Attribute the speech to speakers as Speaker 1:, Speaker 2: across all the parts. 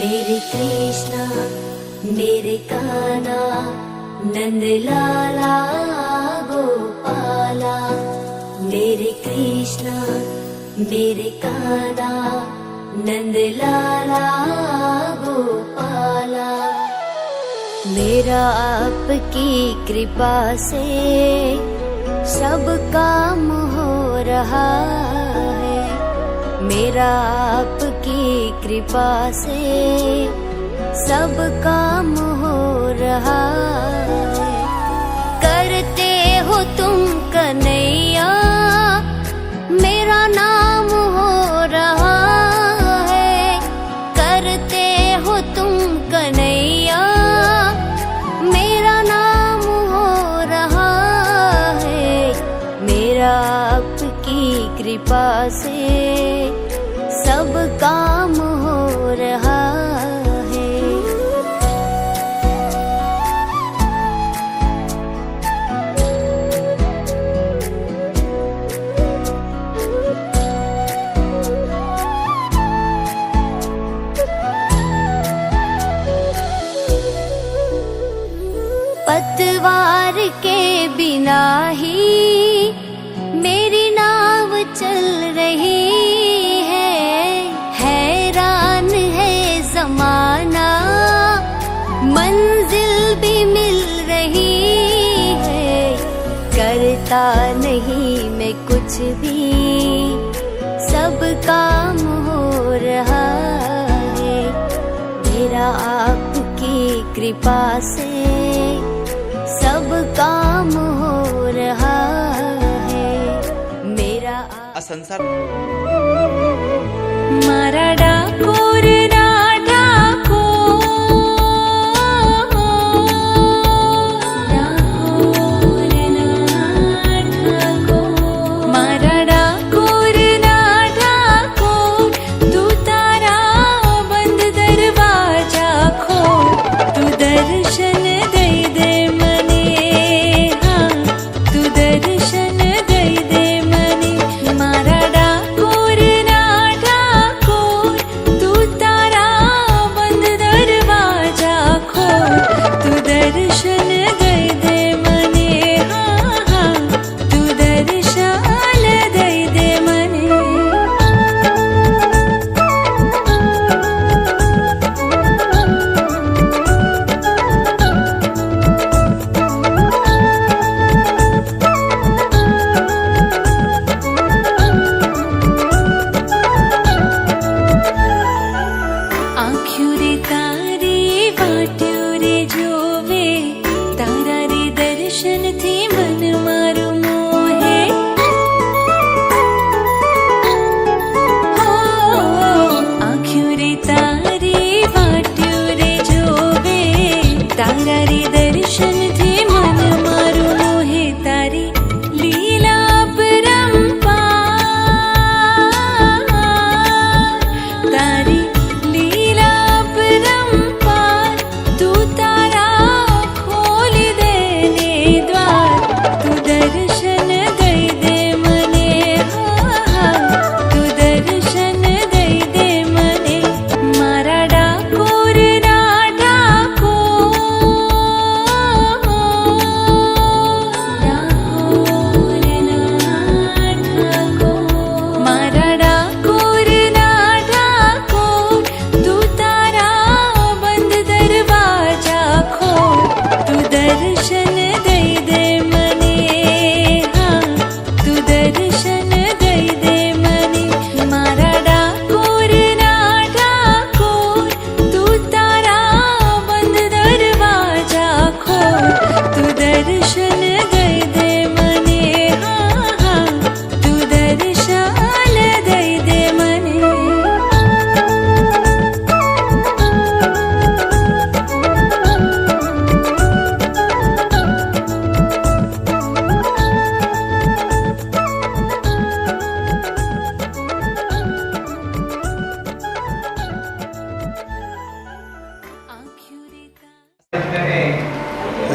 Speaker 1: मेरे कृष्णा मेरे कान्हा नंद लाला गोपाला। मेरे कृष्णा मेरे कान्हा नंद लाला गोपाला। मेरा आपकी कृपा से सब काम हो रहा है। मेरा आपकी कृपा से सब काम हो रहा है। करते हो तुम कन्हैया मेरा नाम हो रहा है। करते हो तुम कन्हैया मेरा नाम हो रहा है। मेरा आपकी कृपा से सब काम हो रहा है। पतवार के बिना ही मेरी नाव चल रही है। हैरान है ज़माना मंजिल भी मिल रही है। करता नहीं मैं कुछ भी सब काम हो रहा है। मेरा आपकी कृपा से सब काम हो रहा है। मेरा
Speaker 2: આ સંસાર
Speaker 3: મારા ડાકોર ના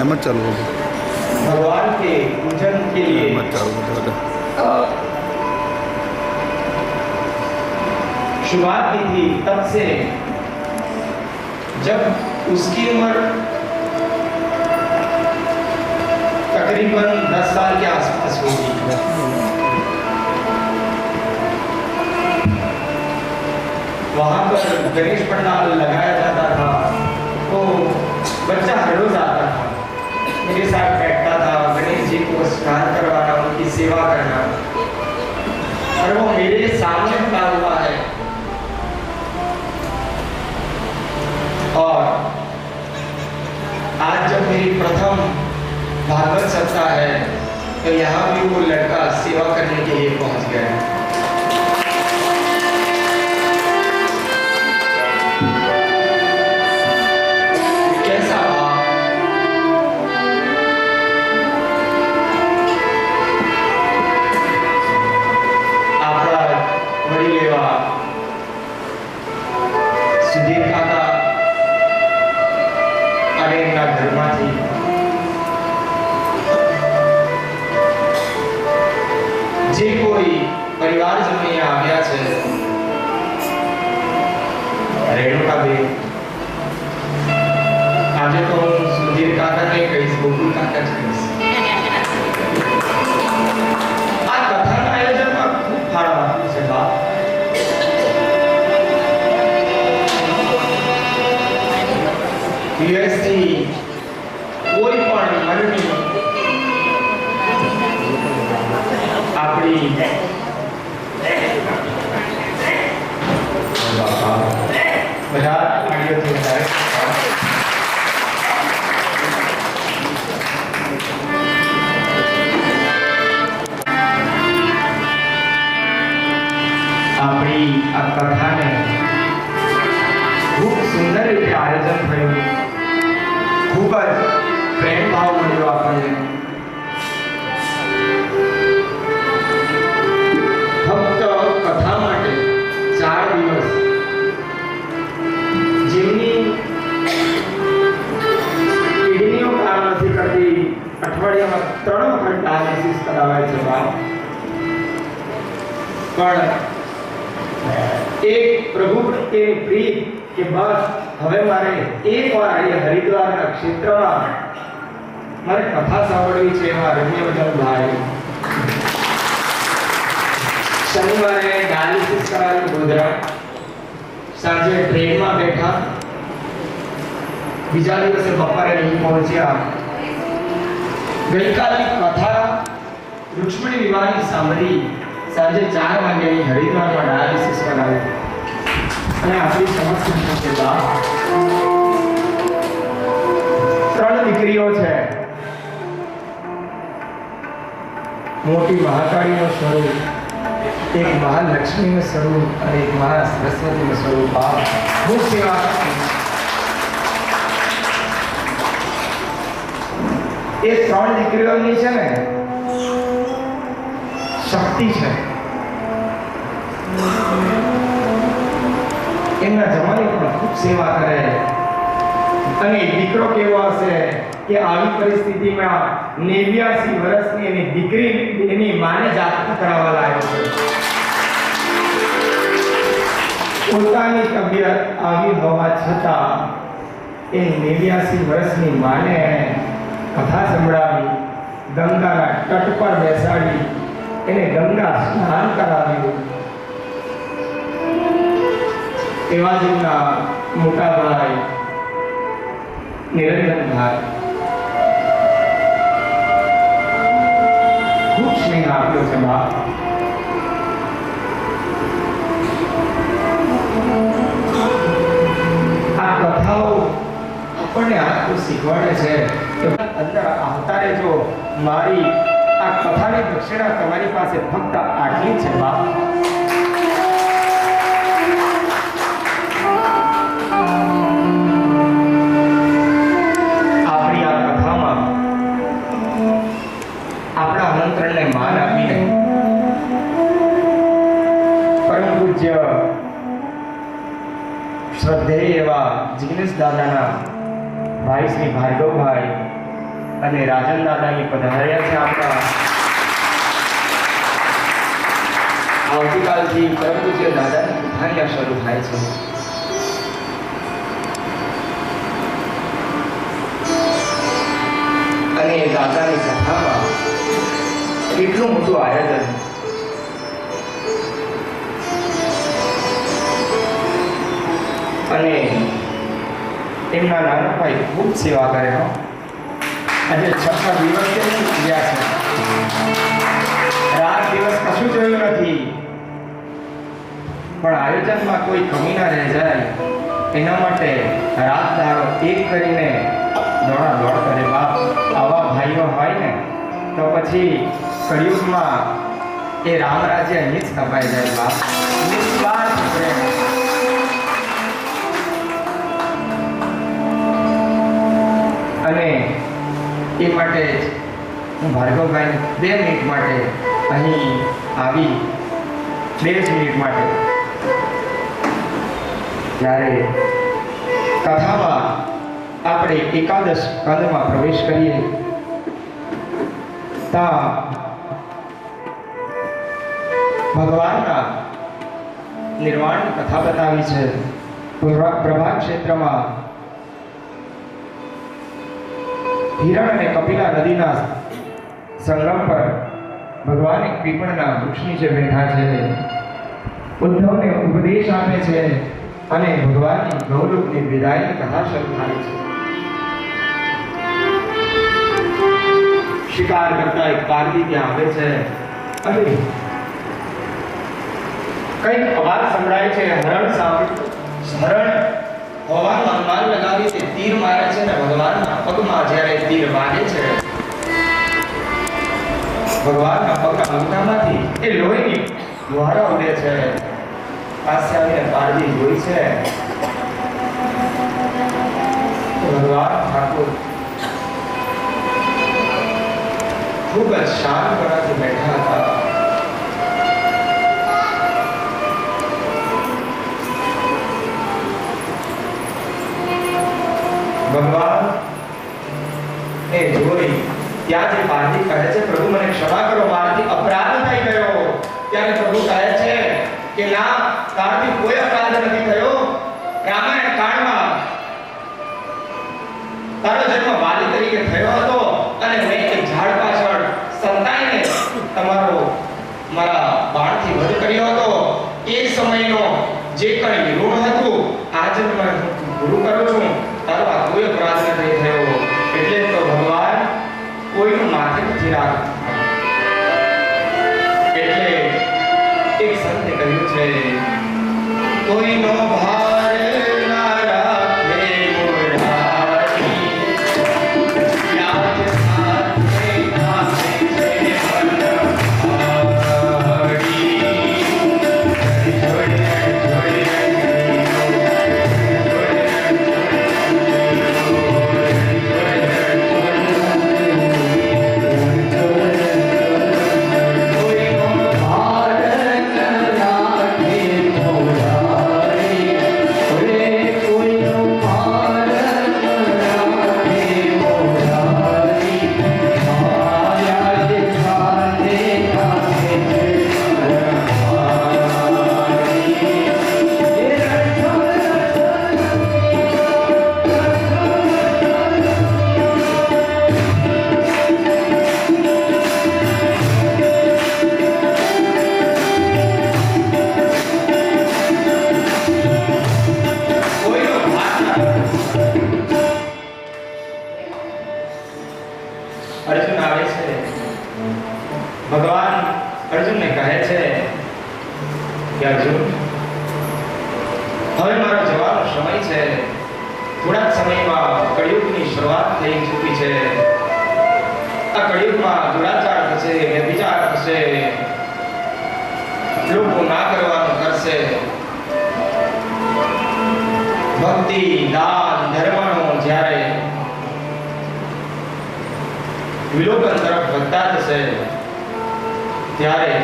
Speaker 4: मत चालू
Speaker 5: भगवान के पूजन के लिए
Speaker 4: मत चालू
Speaker 5: शुरुआत की थी, तब से जब उसकी उम्र तकरीबन 10 साल के आसपास होगी, वहां पर गणेश पंडाल लगाया जाता था। तो बच्चा हर रोज आता था, मेरे साथ बैठता था, गणेश जी को स्नान करवाना, उनकी सेवा करना, और वो मेरे सामने खड़ा हुआ है। और आज जब मेरी प्रथम भागवत सप्ताह है, तो यहाँ भी वो लड़का सेवा करने के लिए पहुंच गया है। कैसा भाव, આપણા વડીલ એવા સુધીર કાકા અને એમના ઘરમાંથી જે કોઈ પરિવારજનો અહીંયા આવ્યા છે, રેણુકાબેન, આજે તો હું સુધીર કાકા નહીં કહીશ, ગોકુલ કાકા જ કહીશ. આ કથાના આયોજનમાં ખૂબ ફાળો આપ્યો છે બાપ. યુએસથી કોઈ પણ મરની આપણી બધા આડિયોથી વધારે આપણી આ કથાને ખૂબ સુંદર રીતે આયોજન થયું, ખૂબ જ પ્રેમ ભાવ મળ્યો આપણને. ફક્ત કથા માટે 4 દિવસ, જેમની કિડનીઓ કામ નથી કરતી, અઠવાડિયામાં 3 વખત ડાયાલિસિસ કરાવાય છે બાપ, પણ એક પ્રભુ પ્રત્યેની પ્રીત કે બસ હવે મારે એકવાર અહીંયા હરિદ્વારના ક્ષેત્રમાં મારે કથા સાંભળવી છે. એવા રમ્યવદનભાઈ શનિવારે ડાયાલિસિસ કરાવી ગોધરા, સાંજે ટ્રેનમાં બેઠા, બીજા દિવસે બપોરે અહીં પહોંચ્યા. ગઈકાલની કથા રૂક્ષ્મણી વિવાહની સાંભળી, સાંજે 4 વાગ્યાની હરિદ્વારમાં ડાયાલિસિસ કરાવી. અને આપણી સમસ્યા છે બાપ, 3 દીકરીઓ છે, મોટી મહાકાળીનું સ્વરૂપ, એક મહાલક્ષ્મીનું સ્વરૂપ અને એક મહાસરસ્વતીનું સ્વરૂપ. બાપ ખૂબ સેવા એ 3 દીકરીઓની છે ને શક્તિ છે. એમના જમાની પણ ખૂબ સેવા કરે. અને દીકરો કેવો હશે કે આવી પરિસ્થિતિમાં 89 વર્ષની એની દીકરી એની માને જાગૃત કરાવવા લાગ્યો છે. પોતાની તબિયત આવી હોવા છતાં એ 89 વર્ષની માને કથા સંભળાવી, ગંગાના તટ પર બેસાડી એને ગંગા સ્નાન કરાવ્યું. એવા જ એમના મોટા ભાઈ નિરંજનભાઈ ખૂબ સ્નેહ આપ્યો છે બાપ. આ કથાઓ આપણને આટલું શીખવાડે છે કે અંદર આવતા રહેજો. મારી આ કથાની દક્ષિણા તમારી પાસે ફક્ત આટલી છે બાપ. આપણી આ કથામાં આપણા આમંત્રણને માન આપીને પરમ પૂજ્ય શ્રદ્ધેય એવા જિગ્નેશ દાદાના ભાઈ શ્રી ભાર્ગવભાઈ અને રાજન દાદાની પધાર્યા છે. આપણા આવતીકાલથી પરમ પૂજ્ય દાદાની કથાનિયા શરૂ થાય છે. માતાની કથામાં કેટલું મોટું આયોજન. અને એમના નાના ભાઈ ખૂબ સેવા કરે. આજે 6 દિવસ ગયા છે, રાત દિવસ કશું જોયું નથી, પણ આયોજનમાં કોઈ કમી ના રહી જાય એના માટે રાત દાડો એક કરીને દોડા દોડ કરે. બાપ, આવા ભાઈઓ હોય ને તો પછી કળિયુગમાં એ રામ રાજ્ય અહીં જ કપાઈ જાય. બાપ, નિસ્વાર્થ પ્રેમ. અને એ માટે જ હું ભાર્ગવભાઈ 2 મિનિટ માટે અહીં આવી, 2 જ મિનિટ માટે. જ્યારે કથામાં આપણે એકાદશ સ્કંદમાં પ્રવેશ કરીએ ત્યાં ભગવાનના નિર્વાણની કથા બતાવી છે. પ્રભાત ક્ષેત્રમાં હિરણ અને કપિલા નદીના સંગમ પર ભગવાન એક પીપળના વૃક્ષ નીચે બેઠા છે. ઉદ્ધવને ઉપદેશ આપે છે અને ભગવાનની ગૌલોકની વિદાયની કથા શરૂ થાય છે. શિકાર કરતા એક પારધી ત્યાં આવે છે અને કંઈક અવાજ સંભળાય છે. હરણ હોવાનું અનુમાન લગાવી તે તીર મારે છે ને ભગવાનના પગમાં જ્યારે તીર વાગે છે, ભગવાનના પગના અંગૂઠામાંથી એ લોહીની ફુવારા ઉડે છે. પાસે આવીને પારધી જોઈ છે તો ભગવાન ઠાકોર ખૂબ જ શાંત મનાથી બેઠા હતા. ભગવાન એ જોઈ ત્યાં જે પારધી કહે છે, પ્રભુ મને ક્ષમા કરો, મારાથી અપરાધ થઈ ગયો. ત્યારે પ્રભુ કહે છે કે ના, તારાથી કોઈ અપરાધ નથી થયો. રામાયણ કાળમાં તારો જન્મ વાલી તરીકે થયો હતો અને મેં એક ઝાડ પાછળ સંતાઈને તમારો મારા બાણથી વધ કર્યો હતો. એ સમયનો જે કંઈ ઋણ હતું આજે હું પૂરું કરું છું. તારો આ કોઈ અપરાધ નથી થયો. એટલે તો ભગવાન કોઈનું માથે નથી રાખતા. એટલે એક સંતે કહ્યું છે, કોઈનો ભાર ના રાખે મોરારી, વ્યાજ સાથે આપે છે મનહારી. અર્જુન આવે છે. ભગવાન અર્જુનને કહે છે કે અર્જુન, હવે મારો જવાનો સમય છે. થોડા સમયમાં કળિયુગની શરૂઆત થઈ ચૂકી છે. આ કળિયુગમાં દુરાચાર થશે, વ્યભિચાર થશે, લોકો ના કરવાનું કરશે. ભક્તિ, દાન, ધર્મનો જ્યારે વિલોપન તરફ વધતા જશે ત્યારે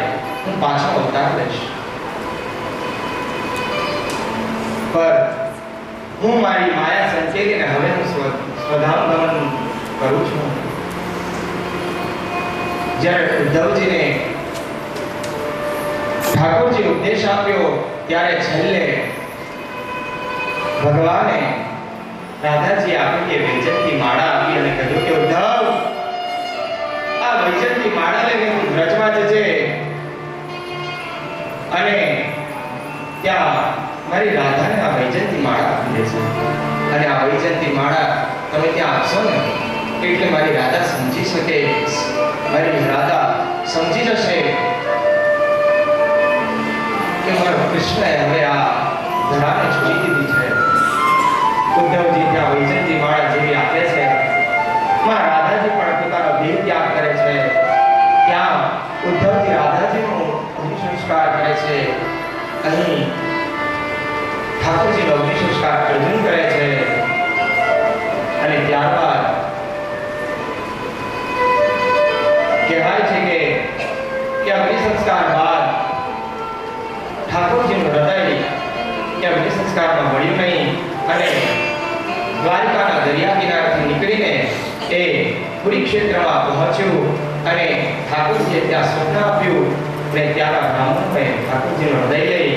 Speaker 5: હું પાછો અવતાર લઈશ. પર હું મારી માયા સંકેતીને હવે હું સ્વધામ ગમન કરું છું. જ્યારે ઉદ્ધવજીને ઠાકોરજી ઉપદેશ આપ્યો ત્યારે છેલ્લે ભગવાને રાધાજી આપી કે વેચનની માળા આપી અને કહ્યું કે ઉદ્ધવ, આ વૈજયંતી માળા લઈને તું વ્રજમાં જજે અને ત્યાં મારી રાધાને આ વૈજયંતી માળા આપી દેશે અને આ વૈજયંતી માળા તમે ત્યાં આપશો ને એટલે મારી રાધા સમજી શકે, મારી રાધા સમજી જશે કે મારો કૃષ્ણએ હવે આ ધરાને છોડી દીધી છે. ઉદ્ધવજી ત્યાં વૈજયંતી માળા જેવી આપે છે, માં રાધાજી પણ પોતાનો દેહ ત્યાગ કરે છે. ત્યાં ઉદ્ધવજી રાધાજીનો અગ્નિ સંસ્કાર કરે છે, અહીં ઠાકોરજીનો અગ્નિ સંસ્કાર અર્જુન કરે છે અને ત્યારબાદ કહેવાય છે કે અગ્નિ સંસ્કાર બાદ ઠાકોરજીનું હૃદય કે અગ્નિ સંસ્કારમાં મળ્યું નહીં અને દ્વારકાના દરિયા કિનારેથી નીકળીને એ કુરુક્ષેત્રમાં પહોંચ્યું અને ઠાકોરજીએ ત્યાં સ્વપ્ન આપ્યું અને ત્યાંના બ્રાહ્મણોએ ઠાકોરજીનું હૃદય લઈ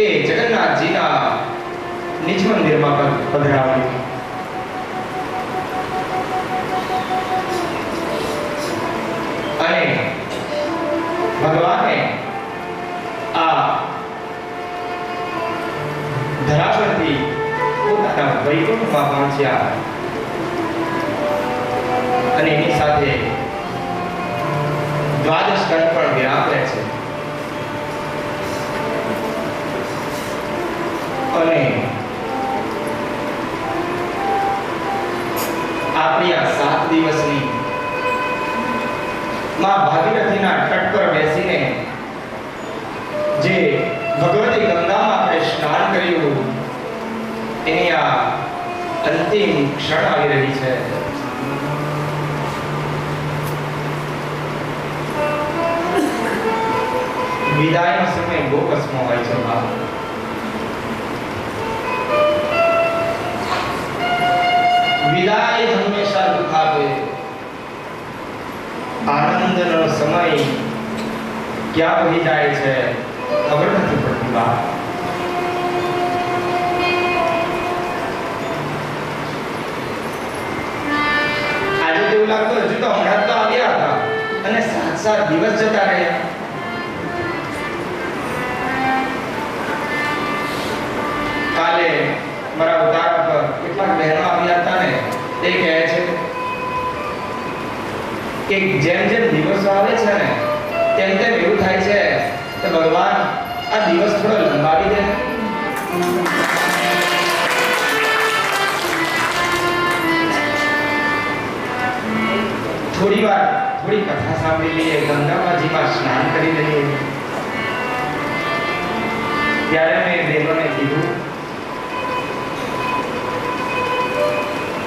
Speaker 5: એ જગન્નાથજીના નિજ મંદિરમાં પધરાવ્યું. અને ભગવાને આ ધરા પરથી પોતાના વૈકુંઠમાં પહોંચ્યા અને એની સાથે દ્વાદશ કંઠ પણ વિરામ રહે છે અને આપણી આ 7 દિવસની માં ભાગીરથીના તટ પર બેસીને જે ભગવતી ગંગામાં આપણે સ્નાન કર્યું એની આ અંતિમ ક્ષણ આવી રહી છે. વિદાયનો સમય બહુ કસમો હોય છે. વિદાય હંમેશા દુઃખ આપે. આનંદનો સમય ક્યાં વહી જાય છે ખબર નથી પડતી. વાત આજે તો એવું લાગતું હજુ તો હમણાં તો આવ્યા હતા અને 7 દિવસ જતા રહ્યા. કાલે મારા ઉતારા પર કેટલાક બહેનો આવ્યા હતા ને તે કહે છે કે જેમ જેમ દિવસો આવે છે ને તેમ તેમ એવું થાય છે કે ભગવાન આ દિવસ થોડો લંબાવી દે. થોડી કથા સાંભળી લઈએ, ગંગામાજીમાં સ્નાન કરી લઈએ. ત્યારે મેં બહેનોને કીધું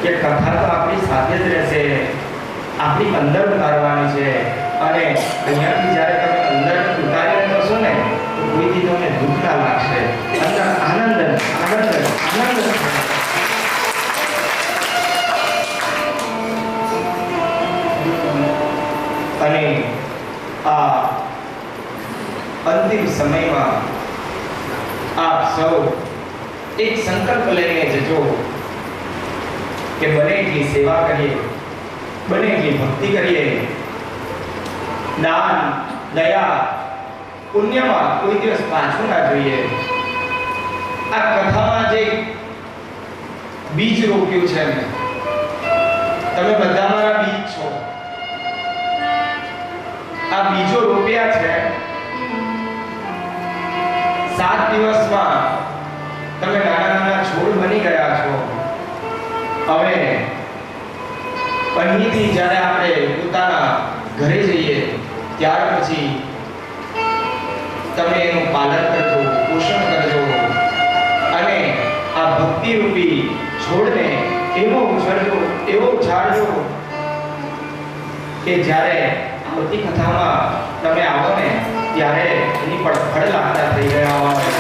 Speaker 5: કે કથા તો આપણી સાથે જ રહેશે, આપણી અંદર ઉતારવાની છે અને અહીંયાથી જ્યારે તમે અંદર ઉતારીને જશો ને તો કોઈથી તમને દુઃખ ના લાગશે, અંદર આનંદ અને આ અંતિમ સમયમાં આપ સૌ એક સંકલ્પ લઈને જજો કે બને એટલી સેવા કરીએ, બને એટલી ભક્તિ કરીએ, દાન દયા પુણ્યમાં કોઈ દિવસ પાછું ના જોઈએ. આ કથામાં જે બીજ રોપ્યું છે ને, તમે બધા મારા બીજ છો. આ બીજો રોપ્યા છે 7 દિવસમાં તમે નાના છોડ બની ગયા છો. હવે અહીંથી જ્યારે આપણે પોતાના ઘરે જઈએ ત્યાર પછી તમે એનું પાલન કરજો, પોષણ કરજો અને આ ભક્તિ રૂપી છોડને એવો ઉછળજો, એવો ઉછાળજો કે જ્યારે આવતી કથામાં તમે આવો ને ત્યારે એની પર ફળ લાગતા થઈ ગયા હોય,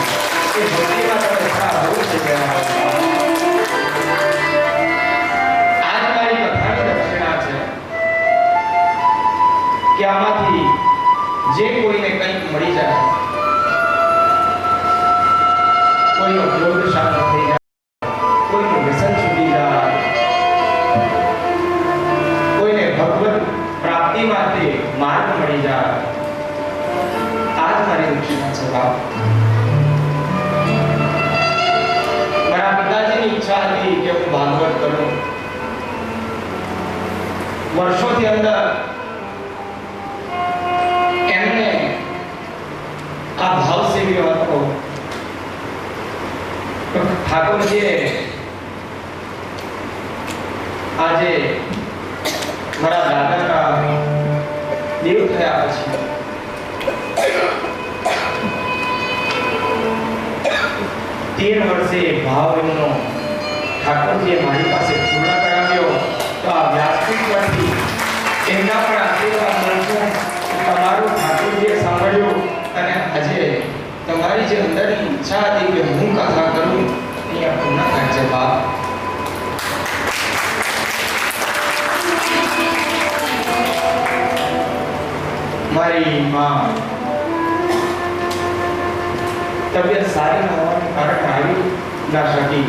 Speaker 5: એ ભક્તિમાં તમે સારા બહુ થઈ ગયા હોય. આજ મારી કથાની દક્ષિણા છે કે આમાંથી જે કોઈને કંઈક મળી જાય, કોઈનો ક્રોધ શાંત થઈ જાય, કોઈનું વ્યસન છૂટી જાય, કોઈને ભગવત પ્રાપ્તિમાં ઠાકોરજીએ આજે મારા દાદાના દેવ થયા પછી 13 વર્ષે ભાવ એમનો ઠાકોરજીએ મારી પાસે પૂર્ણ કરાવ્યો. તો આ વ્યાસપીઠ પરથી એમના પણ આશીર્વાદ મળશે. તમારું ઠાકોરજીએ સાંભળ્યું અને આજે તમારી જે અંદરની ઈચ્છા હતી કે હું કથા કરું અહીંયા પૂર્ણ થાય છે. બાપ મારી માં તબિયત સારી ન હોવાને કારણે આવી ના શકી,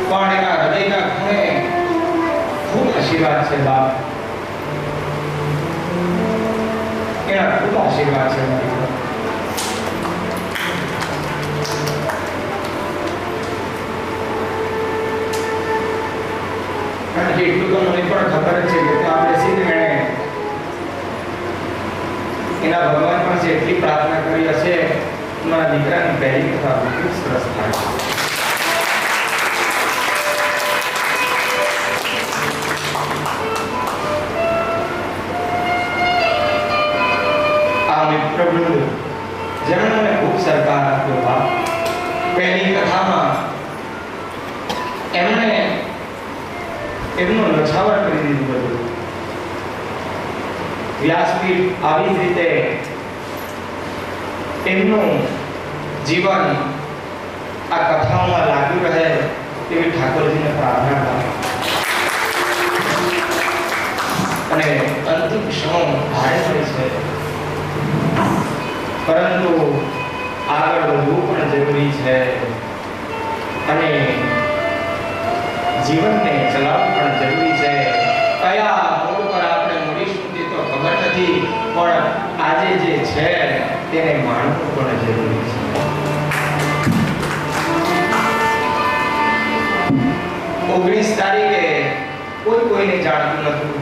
Speaker 5: પણ એના હૃદયના ખૂણે ખૂબ આશીર્વાદ છે. બાપ એના ખૂબ આશીર્વાદ છે. અને એટલું તો મને પણ ખબર છે કે ત્યાં બેસીને એણે એના ભગવાન પાસે એટલી પ્રાર્થના કરી હશે, મારા દીકરાની પહેલી કથા ખૂબ સરસ થાય. આ મિત્રવૃંદ જેમણે મને ખૂબ સહકાર આપ્યો. બાપ પહેલી કથામાં એમણે એમનું લછાવર કરી દીધું બધું. વ્યાસપીઠ આવી જ રીતે એમનું જીવન આ કથાઓમાં લાગ્યું રહે તેવી ઠાકોરજીને પ્રાર્થના કરી. અને અંતિમ ક્ષણો ભારે હોય છે, પરંતુ આગળ વધવું પણ જરૂરી છે અને જીવનને ચલાવવું પણ જરૂરી છે. કયા મોડ પર આપણે મળીશું તે તો ખબર નથી, પણ આજે જે છે તેને માણવું પણ જરૂરી છે. 19 તારીખે કોઈને જાણતું નતું,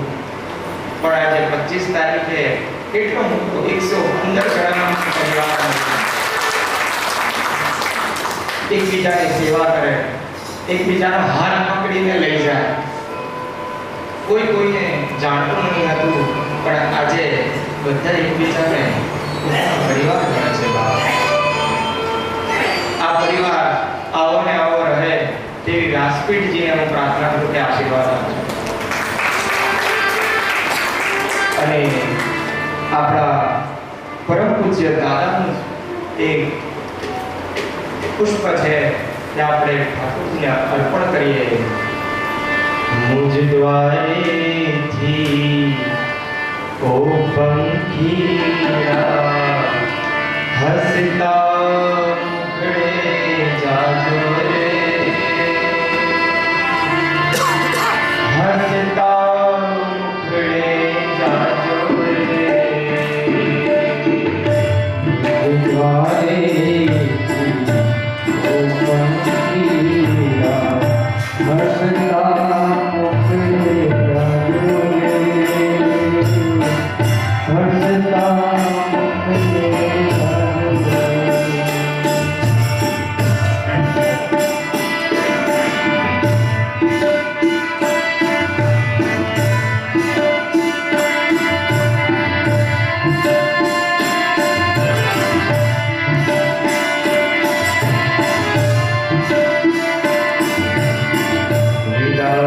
Speaker 5: પણ આજે 25 તારીખે કેટલો મોટો 115 જણાનો પરિવાર એકબીજાની સેવા કરે, એકબીજાનો હાથ પકડીને લઈ જાય. કોઈને જાણતું નહીં હતું, પણ આજે બધા એકબીજાને પરિવાર ગણે છે. આ પરિવાર આવો ને આવો રહે તેવી વ્યાસપીઠજીને હું પ્રાર્થના કરું કે આશીર્વાદ આપજો. અને આપણા પરમ પૂજ્ય દાદાનું એક પુષ્પ છે તે આપણે ઠાકોરજીને અર્પણ કરીએ. મુજ દ્વારેથી ઓ પંખીડા હસતા મુખડે જાજો રે, હસતા મુખડે જાજો રે. મુજ દ્વારેથી ઓ પંખીડા હસતા વિદા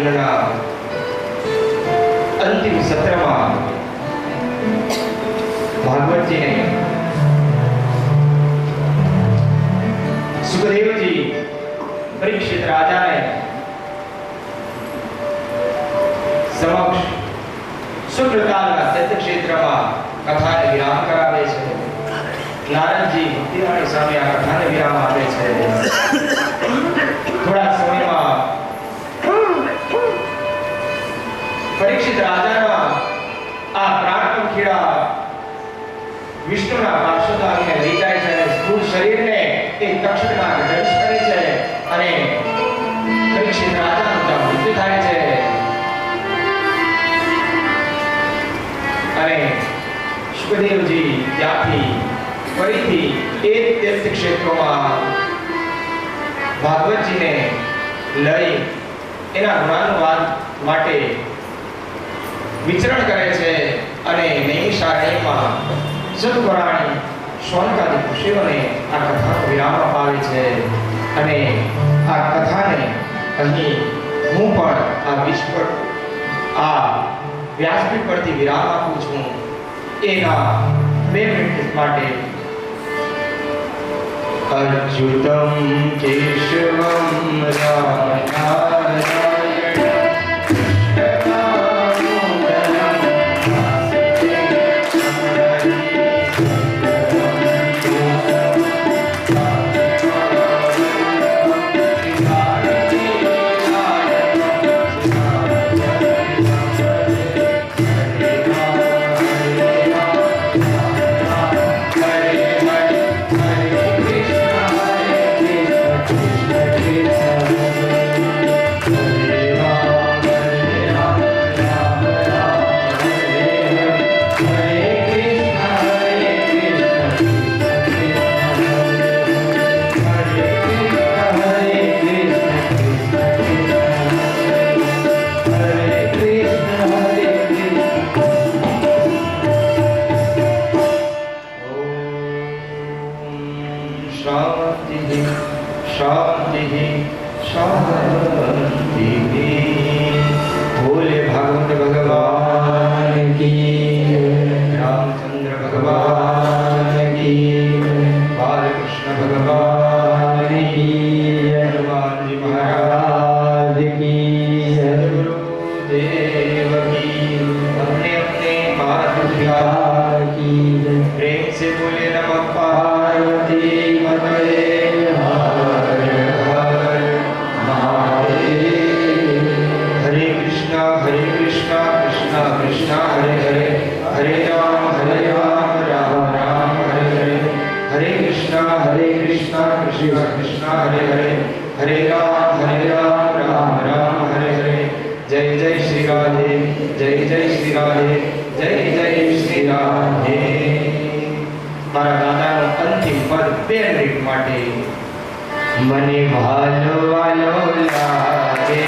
Speaker 5: જન્મના અંતિમ સત્રમાં ભાગવતજીને સુખદેવજી પરીક્ષિત રાજાને સમક્ષ શુક્રકાળના તીર્થક્ષેત્રમાં કથાને વિરામ કરાવે છે. નારદજી ભક્તિરાણી સામે આ કથાને વિરામ આપે છે. થોડા સમયમાં પરીક્ષિત રાજાના આ પ્રાણપંખીડા વિષ્ણુના પાર્ષદોને લઈ જાય છે અને સ્થૂળ શરીરને તે તક્ષકના દંશ કરે છે અને પરીક્ષિત રાજાનું ત્યાં મૃત્યુ થાય છે. અને સુખદેવજી ત્યાંથી ફરીથી એ તીર્થ ક્ષેત્રોમાં ભાગવતજીને લઈ એના ગુણાનુવાદ માટે વિચરણ કરે છે અને નૈમિષારણ્યમાં સદગુરાણી શૌનકાદી ઋષિઓને આ કથાનો વિરામ અપાવે છે. અને આ કથાને અહીં હું પણ આ વિશ્વ આ વ્યાસપીઠ પરથી વિરામ આપું છું. એના 2 મિનિટ માટે અચ્યુતમ કેશવમ રામ મને ભાલો વાલો લાગે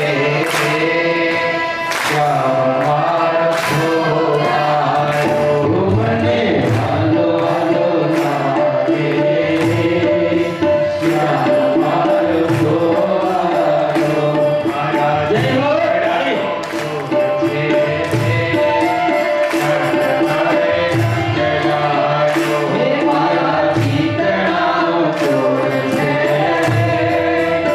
Speaker 2: Bye.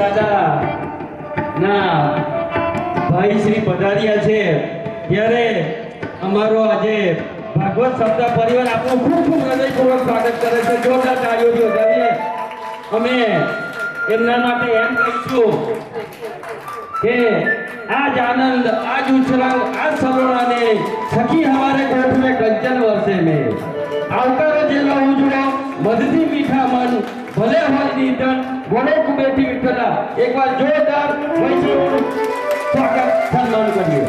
Speaker 2: દાદા ના ભાઈ શ્રી પધાર્યા છે ત્યારે અમારો આજે ભાગવત સપ્તાહ પરિવાર આપણું ખૂબ ખૂબ હૃદયપૂર્વક સ્વાગત કરે છે. જોરદાર તાળીઓથી વધાવીએ. અમે એમના માટે એમ કહીશું કે આજ આનંદ, આજ ઉછળાંગ, આજ સલોણાને સખી હવારે ગોઠવે કંચન વર્ષે મેં આવકારો જેલો ઉજળો મધથી મીઠા મન ભલે હોય નિધન ગોળે કુબેથી વિઠ્ઠલા. એકવાર જોરદાર વૈષ્ણવનું સ્વાગત સન્માન કરીએ.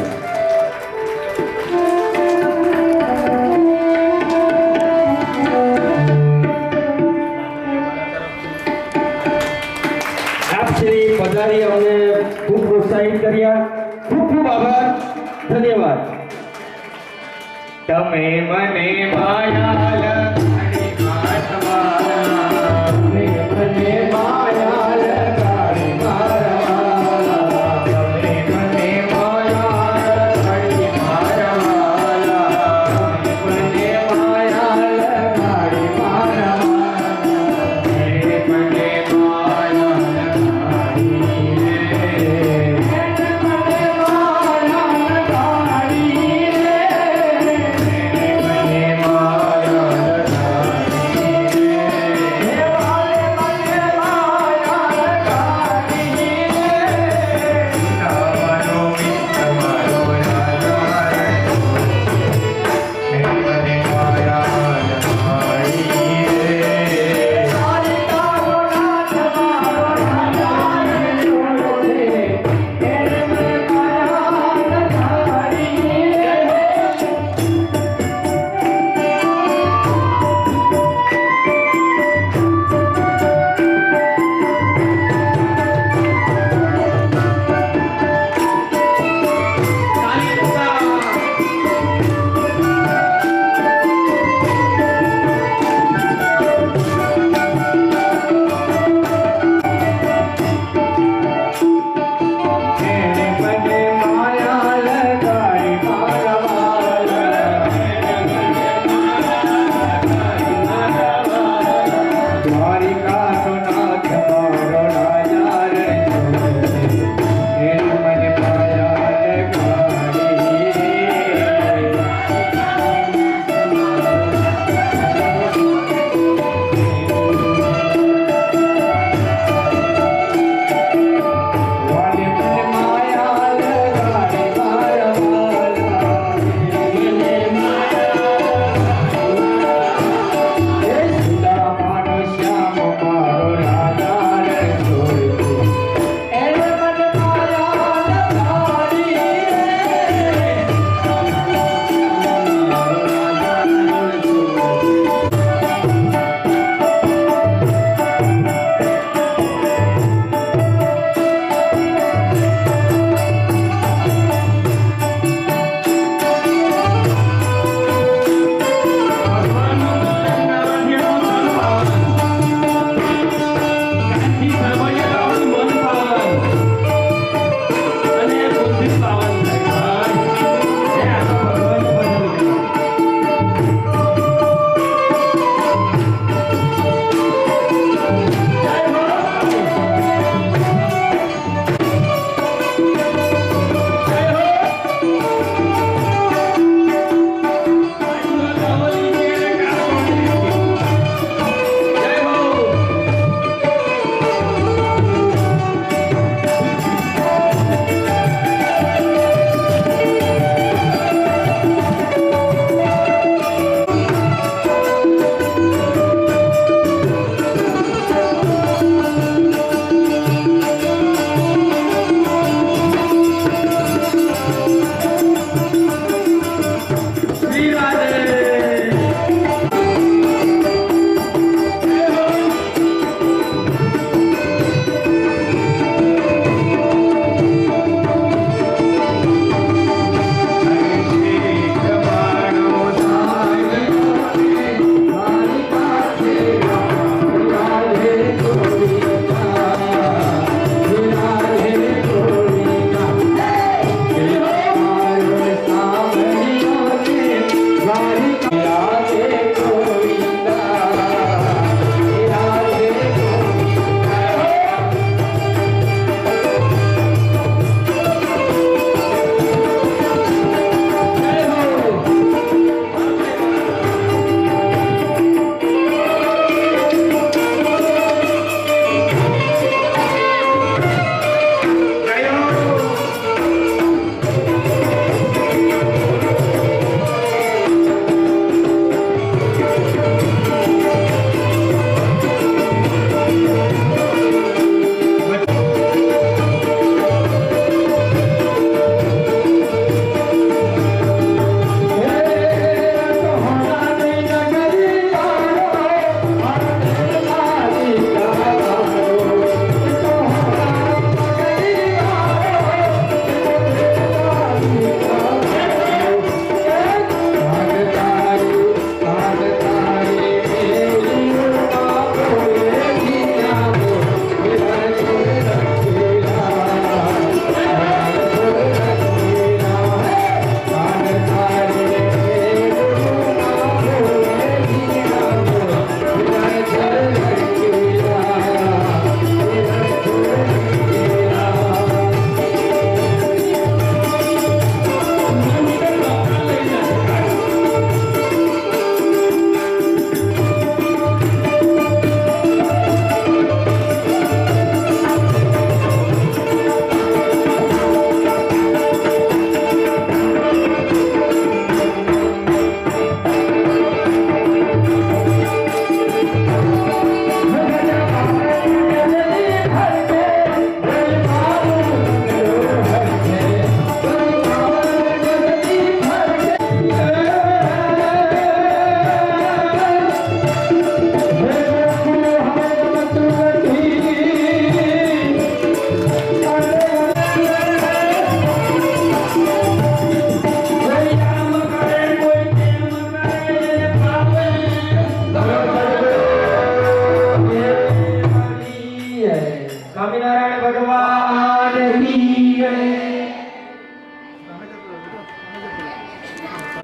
Speaker 2: આપ શ્રી પધારી અમને ખૂબ પ્રોત્સાહિત કર્યા. ખૂબ ખૂબ આભાર. ધન્યવાદ.
Speaker 5: તમે મને માયા લગાડી મારવાલા,
Speaker 2: તમે મને માયા લગાડી મારવાલા,
Speaker 5: તમે મને માયા લગાડી મારવાલા,
Speaker 2: તમે મને માયા લગાડી મારવાલા,
Speaker 5: તમે મને માયા લગાડી રે.
Speaker 2: મને માયા લગાડી રે.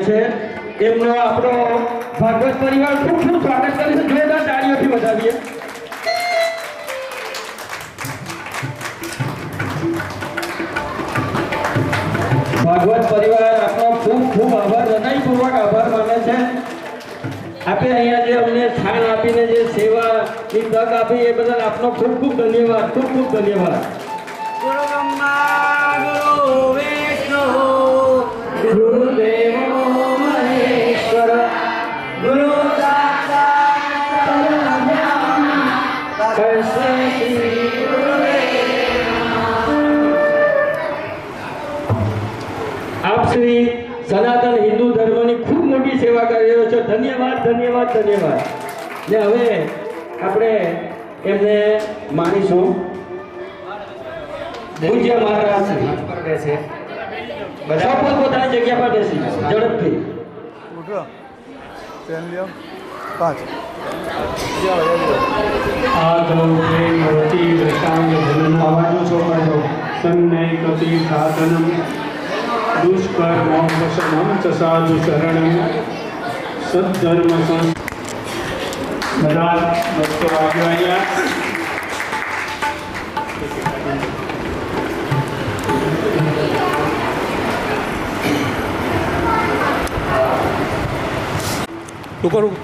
Speaker 2: છે એમનો આપણો ભાગવત પરિવાર ખૂબ ખૂબ સ્વાગત કરે છે. જોરદાર તાળીઓથી વધાવીએ. ભાગવત પરિવાર આપનો ખૂબ ખૂબ આભાર, હૃદયપૂર્વક આભાર માને છે. આપે અહીંયા જે અમને સ્થાન આપીને જે સેવાની તક આપી એ બદલ આપનો ખૂબ ખૂબ ધન્યવાદ, ખૂબ ખૂબ ધન્યવાદ.
Speaker 5: ગુરુ બ્રહ્મા ગુરુ વિષ્ણુ
Speaker 2: ગુરુદેવો મહેશ્વર
Speaker 5: ગુરુ સાક્ષાત
Speaker 2: તસ્મૈ શ્રી આપ શ્રી સનાતન હિન્દુ ધર્મની ખૂબ મોટી સેવા કરી રહ્યો છો. ધન્યવાદ, ધન્યવાદ, ધન્યવાદ. ને હવે આપણે એમને માનીશું. પૂજ્ય મહારાજ
Speaker 5: પર બેસે
Speaker 2: બધા પોતાની જગ્યા પર બેસી ઝડપથી.
Speaker 4: ઉઠો પેન લ્યો 5
Speaker 6: आदौते वृषांग धनम
Speaker 2: અવાજો છોકરાઓ
Speaker 6: सन्नय कपि साधनम दुष्कर्मोपशमं च साधु शरणम सद्धर्म संस બધા ભક્તો આગળ આવ્યા.
Speaker 4: રૂકો રૂકો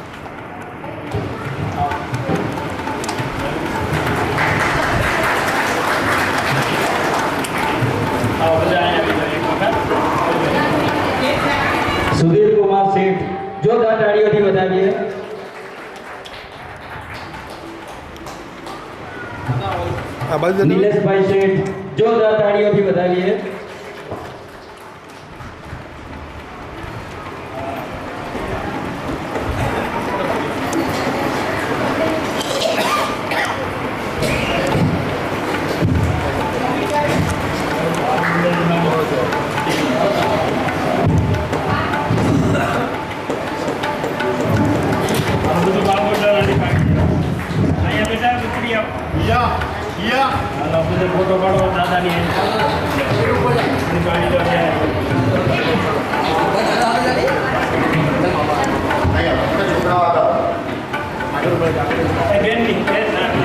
Speaker 2: સુધીર કુમાર શેઠ જોરદાર તાળીઓથી વધાવીએ.
Speaker 4: આ બાજુ
Speaker 2: નિલેશભાઈ શેઠ જોરદાર તાળીઓથી વધાવીએ.
Speaker 6: ફોટો પાડો દાદાની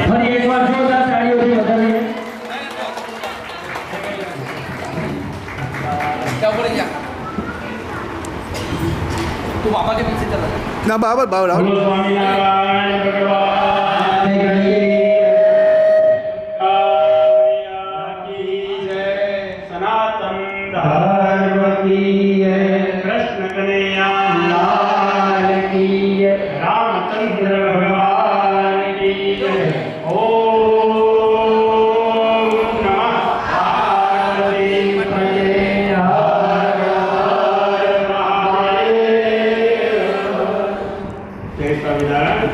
Speaker 2: ફરી એકવાર જોરદાર તાળીઓથી વધાવીએ.
Speaker 4: ના બાબર બાબર આવો.
Speaker 6: બોલો સ્વામિનારાયણ ભગવાન સનાતન ધર્મ કૃષ્ણ કનૈયા લાલ કી જય. રામચંદ્ર ભગવાન કી જય. ઓમ નમઃ પાર્વતીપતયે હર હર મહાદેવ. જય સ્વામિનારાયણ.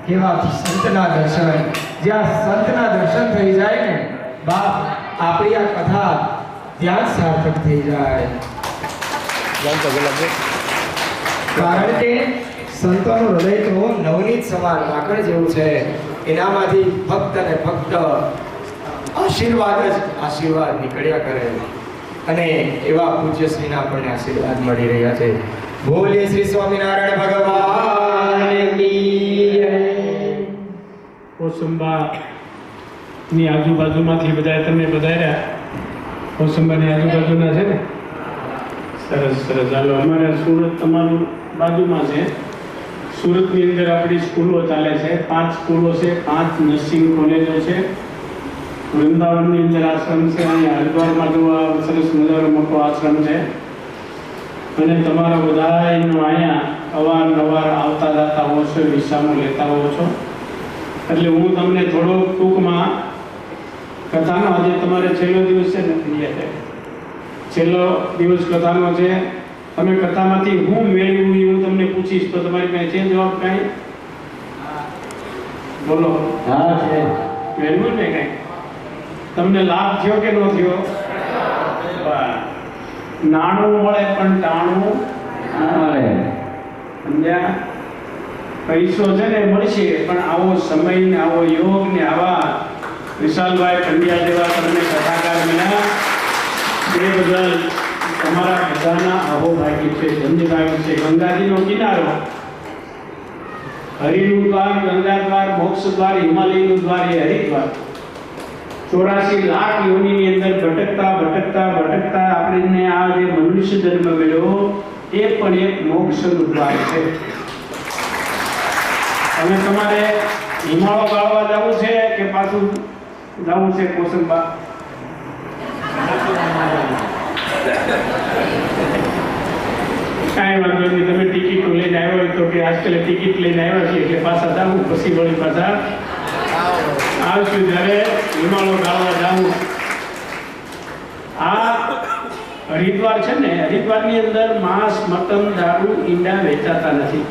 Speaker 5: કેવા સંતના દર્શન, જ્યાં સંતના દર્શન થઈ જાય ને બાપ, આપણી આ કથા ત્યાં સાર્થક થઈ જાય.
Speaker 4: જાન પગે લાગે.
Speaker 5: કારણ કે સંતોનું હૃદય તો નવનીત સમાન લાકડ જેવું છે. એનામાંથી ફક્ત ને ફક્ત આશીર્વાદ જ આશીર્વાદ નીકળ્યા કરે. અને એવા પૂજ્ય શ્રીના આપણને આશીર્વાદ મળી રહ્યા છે. બોલીએ શ્રી સ્વામિનારાયણ ભગવાન કી જય.
Speaker 6: કોસંબાની આજુબાજુમાંથી બધા તમે બધાર્યા. કોસંબાની આજુબાજુના છે ને? સરસ સરસ. ચાલો, અમારે સુરત તમારું બાજુમાં છે. સુરતની અંદર આપણી સ્કૂલો ચાલે છે. 5 સ્કૂલો છે, 5 નર્સિંગ કોલેજો છે. વૃંદાવનની અંદર આશ્રમ છે. અહીંયા હરિદ્વારમાં જો આ સરસ મજાનો મોટો આશ્રમ છે. અને તમારા બધાનો અહીંયા અવારનવાર આવતા જતા હો છો, વિસામો લેતા હો છો. એટલે હું તમને થોડો ટૂંકમાં કથાનો, આજે તમારે છેલ્લો દિવસ છે ને, છેલ્લો દિવસ કથાનો છે. તમે કથામાંથી હું મેળવ્યું એ હું તમને પૂછીશ, તો તમારી પાસે છે જવાબ કાંઈ? બોલો.
Speaker 2: હા છે.
Speaker 6: મેળવ્યું ને કાંઈ? તમને લાભ થયો કે ન થયો? નાણું મળે પણ ટાણું ના મળે. સમજ્યા? પૈસો છે ને મળશે, પણ આવો સમય ને આવો યોગ ને આવા વિશાલભાઈ પંડ્યા જેવા તમને કથાકાર મળ્યા તે બદલ તમારા બધાના અહોભાગ્ય છે, ધન્યવાદ છે. ગંગાજીનો કિનારો, હરિનું દ્વાર, ગંગા દ્વાર, મોક્ષ દ્વાર, હિમાલયનું દ્વાર એ હરિદ્વાર. 84 લાખ યોનિની અંદર ભટકતા ભટકતા ભટકતા આપણને આ જે મનુષ્ય જન્મ મળ્યો એ પણ એક મોક્ષનું દ્વાર છે. અને તમારે હિમાલય ગાળવા જવું છે કે પાછું જવું છે કોસંબા? કાંઈ વાંધો નહીં, તમે ટિકિટ લઈને આવ્યો હોય તો કે આજકાલ ટિકિટ લઈને આવ્યા છીએ એટલે પાછા જાવું, પછી વળી પાછા આવશું જ્યારે હિમાલય ગાળવા જાવું. આ હરિદ્વાર છે ને, હરિદ્વારની અંદર માંસ, મટન, દારૂ, ઈંડા વેચાતા નથી.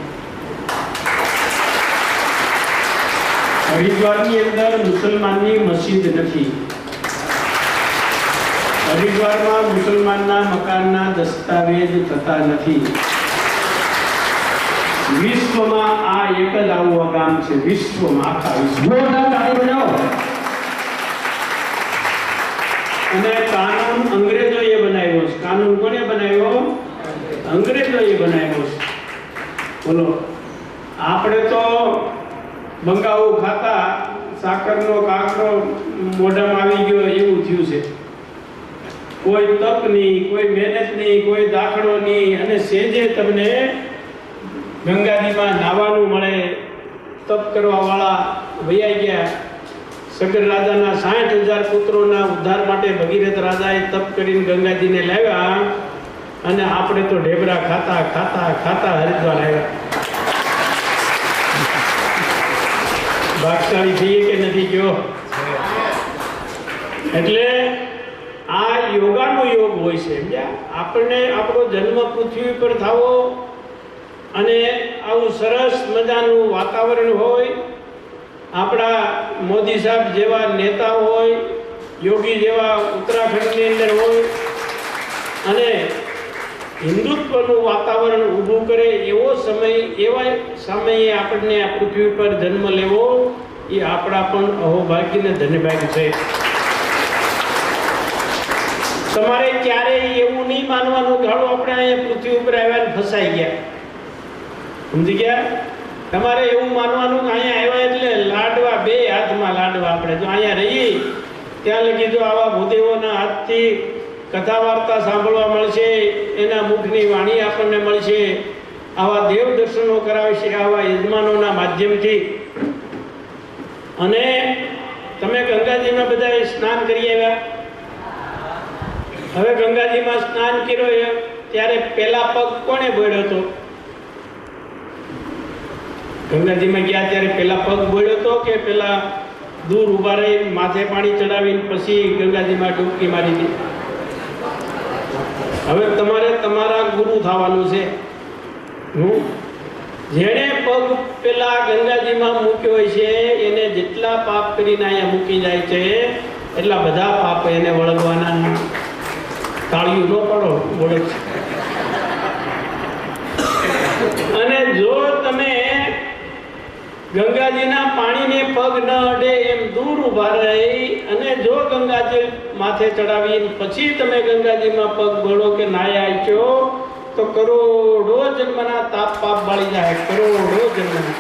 Speaker 6: હરિદ્વારની અંદર મુસલમાનની મસ્જિદ નથી. હરિદ્વારમાં મુસલમાનના મકાનના દસ્તાવેજ થતા નથી. વિશ્વમાં આ એક જ આવું ગામ છે, વિશ્વમાં, આખા વિશ્વ. અને કાનૂન અંગ્રેજોએ બનાવ્યો છે. કાનૂન કોને બનાવ્યો? અંગ્રેજોએ બનાવ્યો છે. બોલો, આપણે તો બંગાવું ખાતા સાકરનો કાકરો મોઢામાં આવી ગયો એવું થયું છે. કોઈ તપ નહીં, કોઈ મહેનત નહીં, કોઈ દાખલો નહીં, અને સેજે તમને ગંગાજીમાં નાવાનું મળે. તપ કરવા વાળા વૈયા ગયા. સગર રાજાના 60,000 પુત્રોના ઉદ્ધાર માટે ભગીરથ રાજાએ તપ કરીને ગંગાજીને લાવ્યા, અને આપણે તો ઢેબરા ખાતા ખાતા ખાતા હરિદ્વાર આવ્યા. ભાગશાળી થઈએ કે નથી કયો? એટલે આ યોગાનો યોગ હોય છે. આપણને આપણો જન્મ પૃથ્વી પર થવો અને આવું સરસ મજાનું વાતાવરણ હોય, આપણા મોદી સાહેબ જેવા નેતા હોય, યોગી જેવા ઉત્તરાખંડની અંદર હોય, અને હિન્દુત્વનું વાતાવરણ ઊભું કરે એવો સમય, એવા સમયે આપણને આ પૃથ્વી પર જન્મ લેવો એ આપણા પણ અહોભાગ્ય ને ધન્યભાગ્ય છે. તમારે ક્યારેય એવું નહીં માનવાનું કે હાલો આપણે અહીંયા પૃથ્વી ઉપર આવ્યા ફસાઈ ગયા. સમજી ગયા? તમારે એવું માનવાનું કે અહીંયા આવ્યા એટલે લાડવા, બે હાથમાં લાડવા. આપણે જો અહીંયા રહીએ ત્યાં લગી જો આવા ભૂદેવોના હાથથી કથા વાર્તા સાંભળવા મળશે, એના મુખની વાણી આપણને મળશે, આવા દેવ દર્શનો કરાવશે આવા યજમાનોના માધ્યમથી. અને તમે ગંગાજીમાં બધા સ્નાન કરી આવ્યા. હવે ગંગાજીમાં સ્નાન કર્યો ત્યારે પેલા પગ કોને બોળ્યો હતો? ગંગાજીમાં ગયા ત્યારે પેલા પગ બોળ્યો હતો કે પેલા દૂર ઉભા રહી માથે પાણી ચડાવીને પછી ગંગાજીમાં ડૂબકી મારી હતી? હવે તમારે તમારા ગુરુ થવાનું છે. જેણે પગ પેલા ગંગાજીમાં મૂક્યો હોય છે એને જેટલા પાપ કરીને અહીંયા મૂકી જાય છે એટલા બધા પાપ એને વળગવાના. તાળીઓ ન પડો, વળગ. અને જો તમે ગંગાજીના પાણીને પગ ન અડે એમ દૂર ઉભા રહી અને જો ગંગાજળ માથે ચડાવી પછી તમે ગંગાજીમાં પગ બોળો કે નાયા છો તો કરોડો જન્મના તાપ પાપ બાળી જાય. કરોડો જન્મના.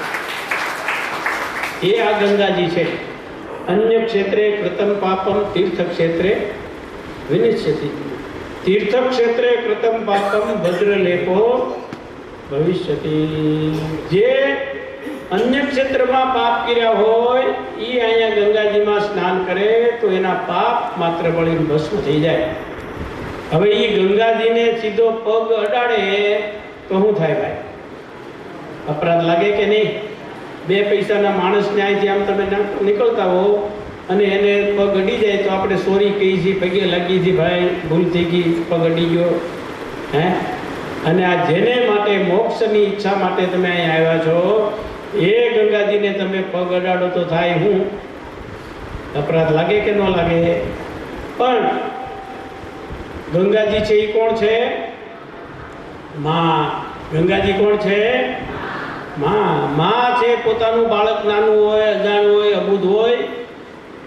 Speaker 6: એ આ ગંગાજી છે. અન્ય ક્ષેત્રે કૃતમ પાપમ તીર્થ ક્ષેત્રે વિનિશ્યતિ. તીર્થ ક્ષેત્રે કૃતમ પાપમ ભદ્રલેપો ભવિષ્યતિ. જે અન્ય ક્ષેત્રમાં પાપ કર્યા હોય એ અહીંયા ગંગાજીમાં સ્નાન કરે તો એના પાપ માત્ર બળીને ભસ્મ થઈ જાય. હવે એ ગંગાજીને સીધો પગ અડાડે તો શું થાય ભાઈ? અપરાધ લાગે કે નહીં? 2 પૈસાના માણસને અહીંથી આમ તમે નીકળતા હો અને એને પગ અડી જાય તો આપણે સોરી કહી છીએ, પગે લાગી છીએ, ભાઈ ભૂલ થઈ ગઈ, પગ અડી ગયો. હે? અને આ જેને માટે મોક્ષની ઈચ્છા માટે તમે અહીં આવ્યા છો એ ગંગાજીને તમે પગ અડાડો તો થાય હું? અપરાધ લાગે કે ન લાગે? પણ ગંગાજી છે એ કોણ છે? માં. ગંગાજી કોણ છે? માં. માં છે પોતાનું બાળક નાનું હોય, અજાણ હોય, અબૂધ હોય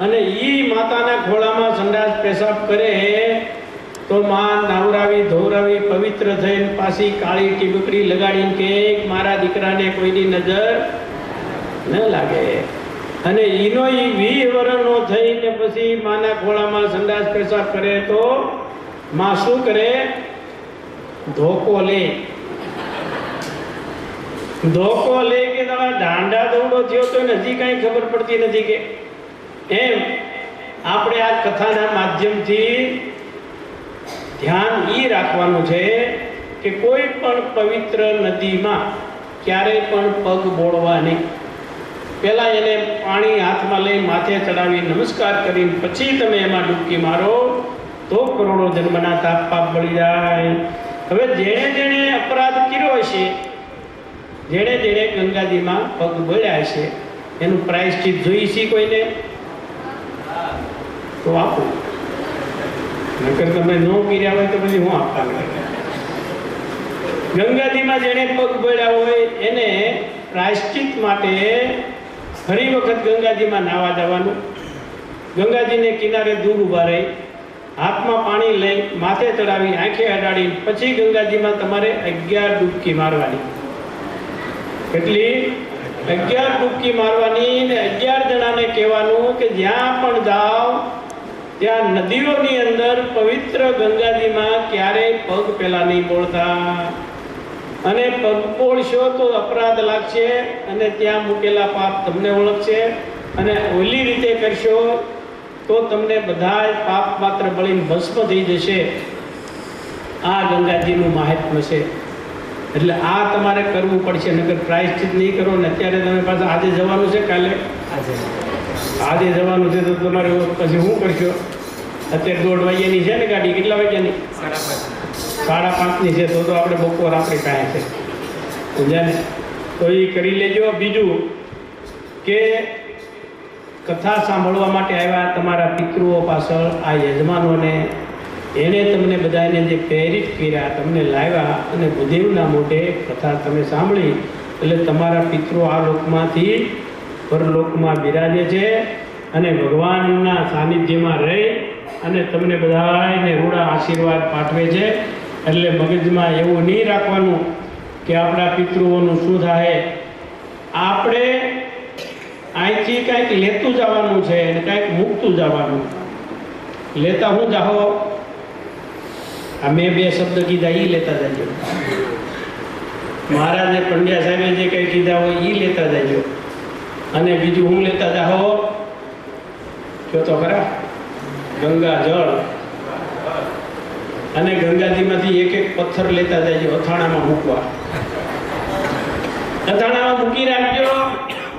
Speaker 6: અને ઈ માતાના ખોળામાં સંડાસ પેશાબ કરે તો માં નાવરાવી ધોવરાવી પવિત્ર થઈને પાછી કાળી ટીબકડી લગાડીને કે મારા દીકરાને કોઈની નજર ન લાગે. અને ઈનો ઈ 20 વર્ષનો થઈને પછી માના ખોળામાં સંડાસ પેશાબ કરે તો માં શું કરે? ધોકો લે કે તમારા દાંડા દોડો થયો તો હજી કાંઈ ખબર પડતી નથી કે એમ. આપણે આ કથાના માધ્યમથી ધ્યાન ઈ રાખવાનું છે કે કોઈ પણ પવિત્ર નદીમાં ક્યારેય પણ પગ બોળવા નહીં. પહેલા એને પાણી હાથમાં લઈ માથે ચડાવી નમસ્કાર કરીને પછી તમે એમાં ડૂબકી મારો તો કરોડો જન્મના તાપ પાપ બળી જાય. હવે જેણે અપરાધ કર્યો હશે, જેણે ગંગાજીમાં પગ બોળ્યા હશે, એનું પ્રાયશ્ચિત જોઈ છે કોઈને? તો આપો, નકર તમે ન કર્યા હોય તો પછી હું આપતા નથી. ગંગાજીમાં જેણે પગ બોળ્યા હોય એને પ્રાયશ્ચિત માટે ફરી વખત ગંગાજીમાં નાવા જવાનું. ગંગાજીને કિનારે દૂર ઊભા રહી હાથમાં પાણી લઈ માથે ચડાવી આંખે અડાડી પછી ગંગાજીમાં તમારે 11 ડૂબકી મારવાની. કેટલી? 11 ડૂબકી મારવાની. ને 11 જણાને કહેવાનું કે જ્યાં પણ જાઓ ત્યાં નદીઓની અંદર પવિત્ર ગંગાજીમાં ક્યારેય પગ પેલા નહીં બોળતા. અને પગ બોળશો તો અપરાધ લાગશે અને ત્યાં મૂકેલા પાપ તમને ઓળખશે. અને ઓલી રીતે કરશો તો તમને બધા પાપ માત્ર બળીને ભસ્મ થઈ જશે. આ ગંગાજીનું મહાત્મ્ય છે. એટલે આ તમારે કરવું પડશે, નકર પ્રાયશ્ચિત નહીં કરો ને અત્યારે તમે પાછા આજે જવાનું છે, કાલે આજે જવાનું છે તો તમારે પછી શું કરશો? અત્યારે 1:30 વાગ્યાની છે ને ગાડી, કેટલા વાગ્યાની? 5:30ની છે. તો આપણે બપોર આપણી પાસે છે, સમજ્યા ને? તો એ કરી લેજો. બીજું કે કથા સાંભળવા માટે આવ્યા તમારા પિતૃઓ પાછળ આ યજમાનોને, એને તમને બધાને જે પ્રેરિત કર્યા, તમને લાવ્યા અને ભૂદેવના મોઢે કથા તમે સાંભળી એટલે તમારા પિતૃઓ આ લોકમાંથી પરલોકમાં બિરાજે છે અને ભગવાનના સાનિધ્યમાં રહી અને તમને બધાને રૂડા આશીર્વાદ પાઠવે છે. એટલે મગજમાં એવું નહીં રાખવાનું કે આપણા પિતૃઓનું શું થાય. આપણે અહીંથી કાંઈક લેતું જવાનું છે અને કાંઈક મૂકતું જવાનું. લેતા હું જાઓ, આ મેં 2 શબ્દ કીધા એ લેતા જજો. મહારાજને પંડ્યા સાહેબે જે કંઈ કીધા હોય એ લેતા જજો. અને બીજું હું લેતા જાઓ કયો તો ખરા? ગંગા જળ. અને ગંગાજીમાંથી એક પથ્થર લેતા જજો, અથાણામાં મૂકવા. અથાણામાં મૂકી રાખજો.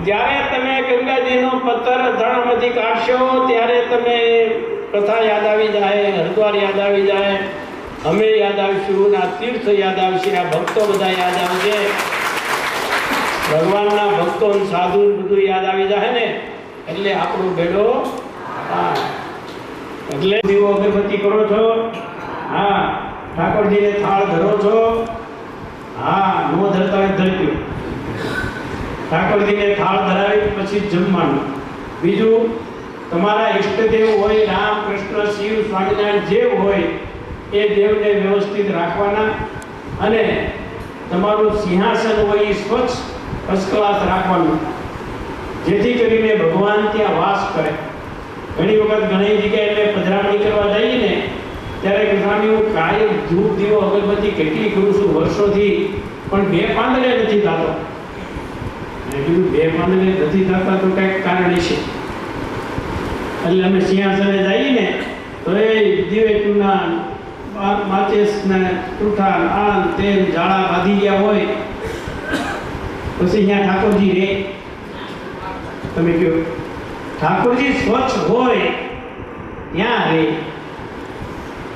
Speaker 6: જ્યારે તમે ગંગાજીનો પથ્થર અથાણામાંથી કાઢશો ત્યારે તમે કથા યાદ આવી જાય, હરિદ્વાર યાદ આવી જાય, અમે યાદ આવીશું, આ તીર્થ યાદ આવશે, આ ભક્તો બધા યાદ આવશે, ભગવાનના ભક્તો સાધુ બધું યાદ આવી જાય ને એટલે આપણો બેડો. હા, એટલે દીવો અગરબત્તી કરો છો, હા, ઠાકોરજીને થાળ ધરો છો, હા, નો ધરતા હોય ધરજો. ઠાકોરજીને થાળ ધરાવી પછી જમવાનું. બીજું તમારા ઈષ્ટદેવ હોય, રામ કૃષ્ણ શિવ સ્વામિનારાયણ જે હોય એ દેવને વ્યવસ્થિત રાખવાના. અને તમારું સિંહાસન હોય એ સ્વચ્છ ફર્સ્ટ ક્લાસ રાખવાનું, જેથી કરીને ભગવાન ત્યાં વાસ કરે. ઘણી વખત ઘણી જગ્યાએ એટલે પધરામણી કરવા જઈએ ને ત્યારે સ્વામી હું કાયમ ધૂપ દીવો અગરબત્તી કેટલી કરું છું વર્ષોથી, પણ 2 પાંદડે નથી થતો. મેં કીધું 2 પાંદડે નથી થતા તો કંઈક કારણ છે. એટલે અમે સિંહાસને જઈએ ને તો એ દીવે ચૂના માચેસ ને ટૂઠા આ તેલ જાળા બાંધી ગયા હોય પછી અહીંયા ઠાકોરજી રે. તમે કહો ઠાકોરજી સ્વચ્છ હોય ત્યાં રે.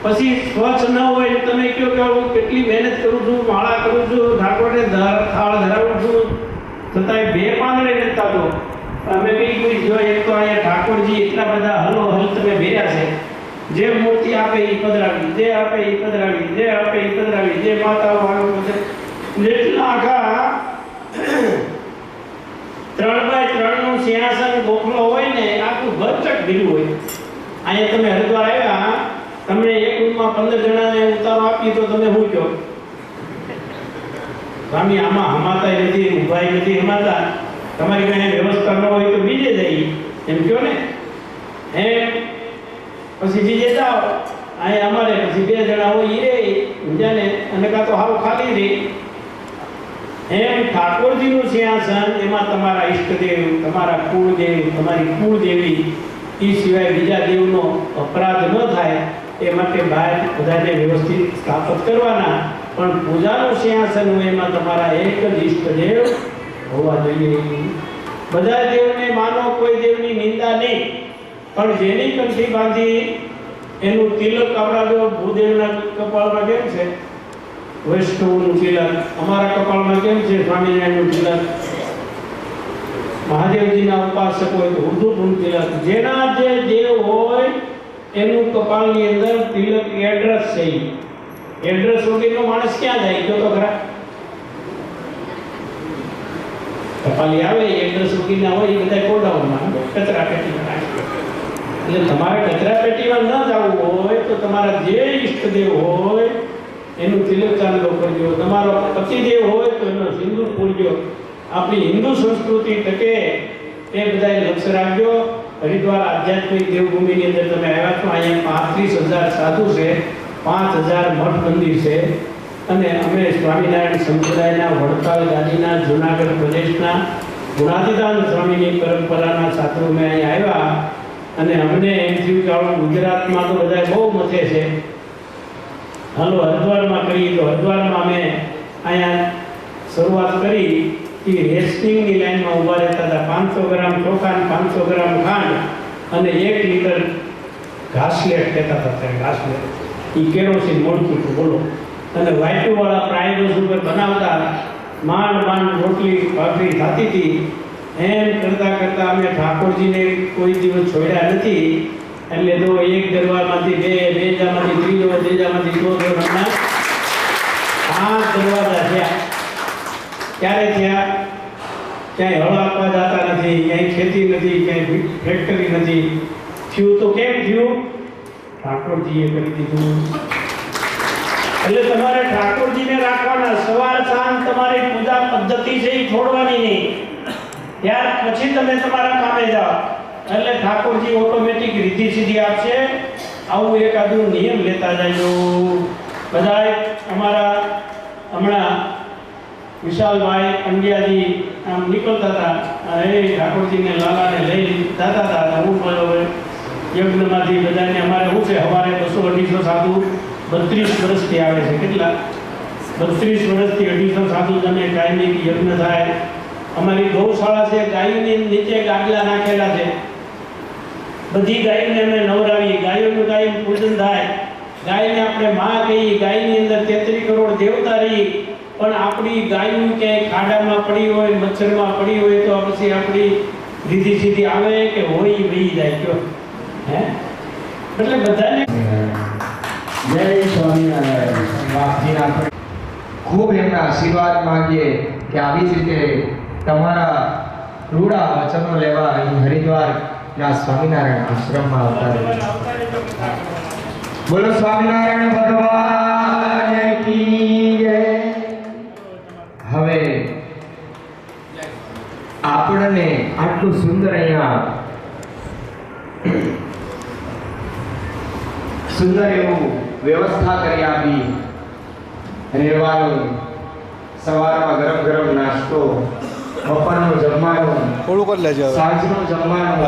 Speaker 6: પછી સ્વચ્છ ન હોય તમે કહો કે હું કેટલી મહેનત કરું છું, માળા કરું છું, ઠાકોરને થાળ ધરાવું છું, છતાંય 2 પાંદડે નથી થતો. અમે કઈ કોઈ જો એક તો અહીંયા ઠાકોરજી એટલા બધા હલો હલ તમે ભેર્યા છે, જે મૂર્તિ આપે એ પધરાવી, જે આપે એ પધરાવી, જે આપે એ પધરાવી, જે માતાઓ આવે જેટલા આખા 3 3x3 નું સિંહાસન ગોખલો હોય ને આખું ગચક ભીલું હોય. અહીંયા તમે હરિદ્વાર આવ્યા, તમને એક રૂમમાં 15 જણાને ઉતારો આપી તો તમે શું કહો? સ્વામી આમાં હમાતા નથી, ઉભાઈ નથી હમાતા, તમારી કઈ વ્યવસ્થા ન હોય તો બીજે જઈએ એમ કહો ને. એમ પછી બીજે જાઓ, અહીંયા અમારે પછી 2 જણા હોય એ સમજાને, અને કાં તો હાવ ખાલી રહી. એમ ઠાકોરજીનું સિંહાસન, એમાં તમારા ઈષ્ટદેવ, તમારા કુળદેવ, તમારી કુળદેવી, એ સિવાય બીજા દેવનો અપરાધ ન થાય એ માટે બહાર બધાને વ્યવસ્થિત સ્થાપિત કરવાના. પણ પૂજાનું સિંહાસન હોય એમાં તમારા એક જ ઈષ્ટદેવ હોવા જોઈએ. બધા દેવને માનો, કોઈ દેવની નિંદા નહીં, પણ જેની કંઠી બાંધી એનું તિલક આપણા જો ભૂદેવના કપાળમાં કેમ છે વૈષ્ણવનું તિલક, અમારા કપાળમાં કેમ છે સ્વામિનારાયણનું તિલક, મહાદેવજીના ઉપાસક હોય તો ઉર્દુનું તિલક. જેના જે દેવ હોય એનું કપાળની અંદર તિલક એડ્રેસ છે. એડ્રેસ વગરનો માણસ ક્યાં જાય કયો તો ખરા? કપાલી આવે એડ્રેસ વગરના હોય એ બધા ગોડાઉનમાં કચરા પેટીમાં નાખે. એટલે તમારે કચરા પેટીમાં ન જવું હોય તો તમારા જે ઈષ્ટદેવ હોય એનું તિલક ચાંદલો કરજો. તમારો પતિદેવ હોય તો એનો સિંદૂર પૂરજો. આપણી હિન્દુ સંસ્કૃતિ ટકે એ બધાએ લક્ષ્ય રાખજો. હરિદ્વાર આધ્યાત્મિક દેવભૂમિની અંદર તમે આવ્યા છો. અહીંયા 35,000 સાધુ છે, 5,000 મઠ મંદિર છે, અને અમે સ્વામિનારાયણ સંપ્રદાયના વડતાલ ગાદીના જૂનાગઢ પ્રદેશના ગુણાતીતાન સ્વામીની પરંપરાના સાધુ અમે અહીંયા આવ્યા. અને અમને એમ થયું કે આપણું ગુજરાતમાં તો બધા બહુ મથે છે, હાલો હરિદ્વારમાં કરીએ. તો હરિદ્વારમાં અમે અહીંયા શરૂઆત કરી કે રેસલિંગની લાઈનમાં ઊભા રહેતા હતા. 500 ગ્રામ ચોખા, 500 ગ્રામ ખાંડ અને 1 લીટર ઘાસલેટ કહેતા હતા ત્યારે. ઘાસલેટ એ કેરોસીન મળતું હતું, બોલો. અને વાયટુવાળા પ્રાઇડોસ ઉપર બનાવતા, માંડ રોટલી ભાખરી થતી હતી. એમ કરતાં કરતાં અમે ઠાકોરજીને કોઈ દિવસ છોડ્યા નથી. એટલે તો એક દરવાજામાંથી બે જામાંથી ત્રીજો, ત્રીજામાંથી ચોથો, 5 દરવાજા થયા. ક્યારે થયા? ક્યાંય હળ આપવા જતા નથી, ક્યાંય ખેતી નથી, ક્યાંય ફેક્ટરી નથી. થયું તો કેમ થયું? ઠાકોરજીએ કરી દીધું. એટલે તમારે ઠાકોરજીને રાખવાના. સવાર સાંજ તમારી પૂજા પદ્ધતિ છે એ છોડવાની નહીં. ત્યાર પછી તમે તમારા કામે જાઓ એટલે ઠાકોરજી ઓટોમેટિક રીતિ સીધી આપશે. આવું એકાદું નિયમ લેતા જાજો બધાય. અમારા હમણાં વિશાલભાઈ અંડિયાજી આમ નીકળતા હતા, એ ઠાકોરજીને લાલાને લઈ જતા હતા. હું પણ યજ્ઞમાંથી બધાને અમારે શું છે, સવારે 200-250 સાધુ 32 વર્ષથી આવે છે. કેટલા? 32 વર્ષથી 250 સાધુ તમે કાયમી યજ્ઞ થાય. અમારી ગૌશાળા છે, ગાયોની નીચે ગાગલા નાખેલા છે. બધી ગાયોને અમે નવરાવીએ, ગાયોનું કાયમ પૂજન થાય. ગાયને આપણે માં કહીએ. ગાયની અંદર 33 કરોડ દેવતા રહી. પણ આપણી ગાયું ક્યાંય ખાડામાં પડી હોય, મચ્છરમાં પડી હોય તો પછી આપણી રીધિ સીધી આવે કે હોય વહી જાય કયો? હે એટલે બધાને
Speaker 5: જય સ્વામિનારાયણ. ખૂબ એમના આશીર્વાદ માંગીએ કે આવી જ રીતે તમારા રૂડા વચનો લેવા અહીં હરિદ્વારના સ્વામિનારાયણ આશ્રમમાં આવતા રહે. બોલો સ્વામિનારાયણ ભગવાન કી જય. હવે આપણને આટલું સુંદર અહીંયા સુંદર એવું વ્યવસ્થા કરી આપી. રહેવાનું, સવારમાં ગરમ નાસ્તો, બપોરનું જમવાનું,
Speaker 4: થોડુંક જ લેજો.
Speaker 5: સાંજનું જમવાનું,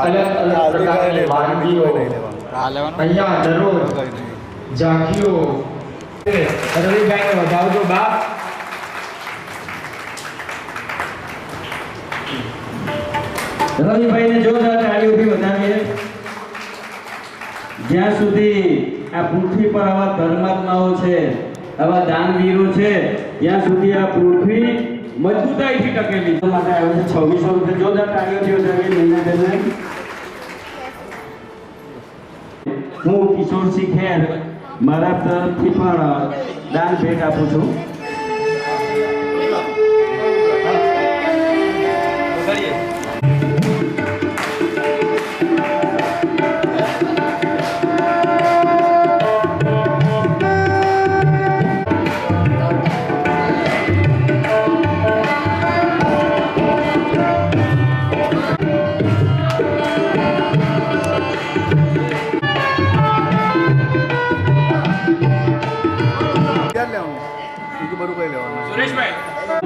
Speaker 5: અલગ પ્રકારની વાનગીઓ અહીંયા દરરોજ ઝાંખીઓ. રવિભાઈને વધાવજો બાપ.
Speaker 2: રવિભાઈને જોરદાર તાળીઓથી વધાવીએ. જ્યાં સુધી આ પૃથ્વી પર આવા ધર્માત્માઓ છે, આવા દાનવીરો છે, ત્યાં સુધી આ પૃથ્વી મજબૂતાઈથી ટકેલી માટે આવે છે. 2600 રૂપિયા જોરદાર તાળીઓથી વધાવીએ મહિનાબેનને. હું કિશોરસિંહ ખેર મારા તરફથી પણ દાન ભેટ આપું છું.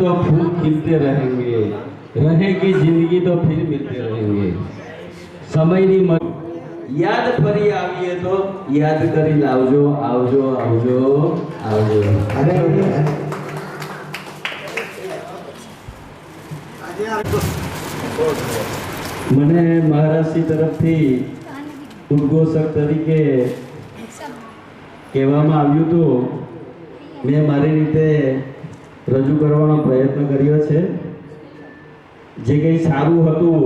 Speaker 2: तो फूल खिलते रहेंगे, रहेगी जिंदगी तो फिर मिलते रहेंगे। સમયની યાદ ફરી આવીએ તો યાદ કરી લાવજો, આવજો આવજો આવજો. મને મહારાષ્ટ્ર તરફથી ઉદ્ઘોષક તરીકે કહેવામાં આવ્યું હતું. મેં મારી રીતે રજૂ કરવાનો પ્રયત્ન કર્યો છે. જે કંઈ સારું હતું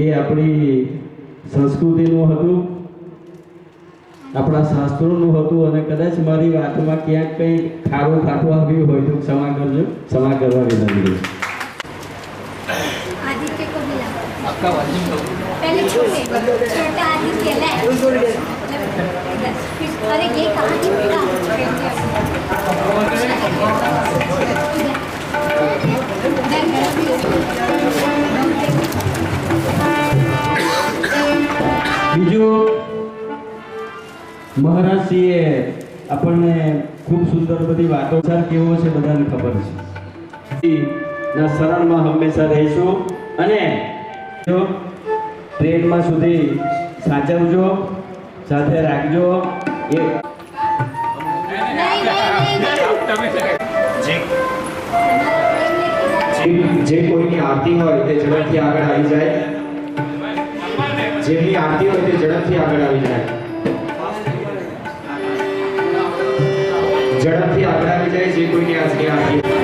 Speaker 2: એ આપણી સંસ્કૃતિનું હતું, આપણા શાસ્ત્રોનું હતું, અને કદાચ મારી વાતમાં ક્યાંક કંઈ ખારું ખાટું આવ્યું હોય તો ક્ષમા કરજો, ક્ષમા કરવા વિનંતી.
Speaker 1: आदित्य को मिला पहले छोटे छोटा आदित्य लाए अरे ये कहाँ की बेटा
Speaker 2: બીજું, મહારાજસિંહે આપણને ખૂબ સુંદર બધી વાતો કેવો છે બધાને ખબર છે. ના શરણમાં હંમેશા રહીશું અને જો ટ્રેનમાં સુધી સાચવજો, સાથે રાખજો. એ
Speaker 5: જે કોઈની આરતી હોય તે ઝડપથી આગળ આવી જાય, જેની આરતી હોય તે ઝડપથી આગળ આવી જાય, ઝડપથી આગળ આવી જાય જે કોઈની આજની આરતી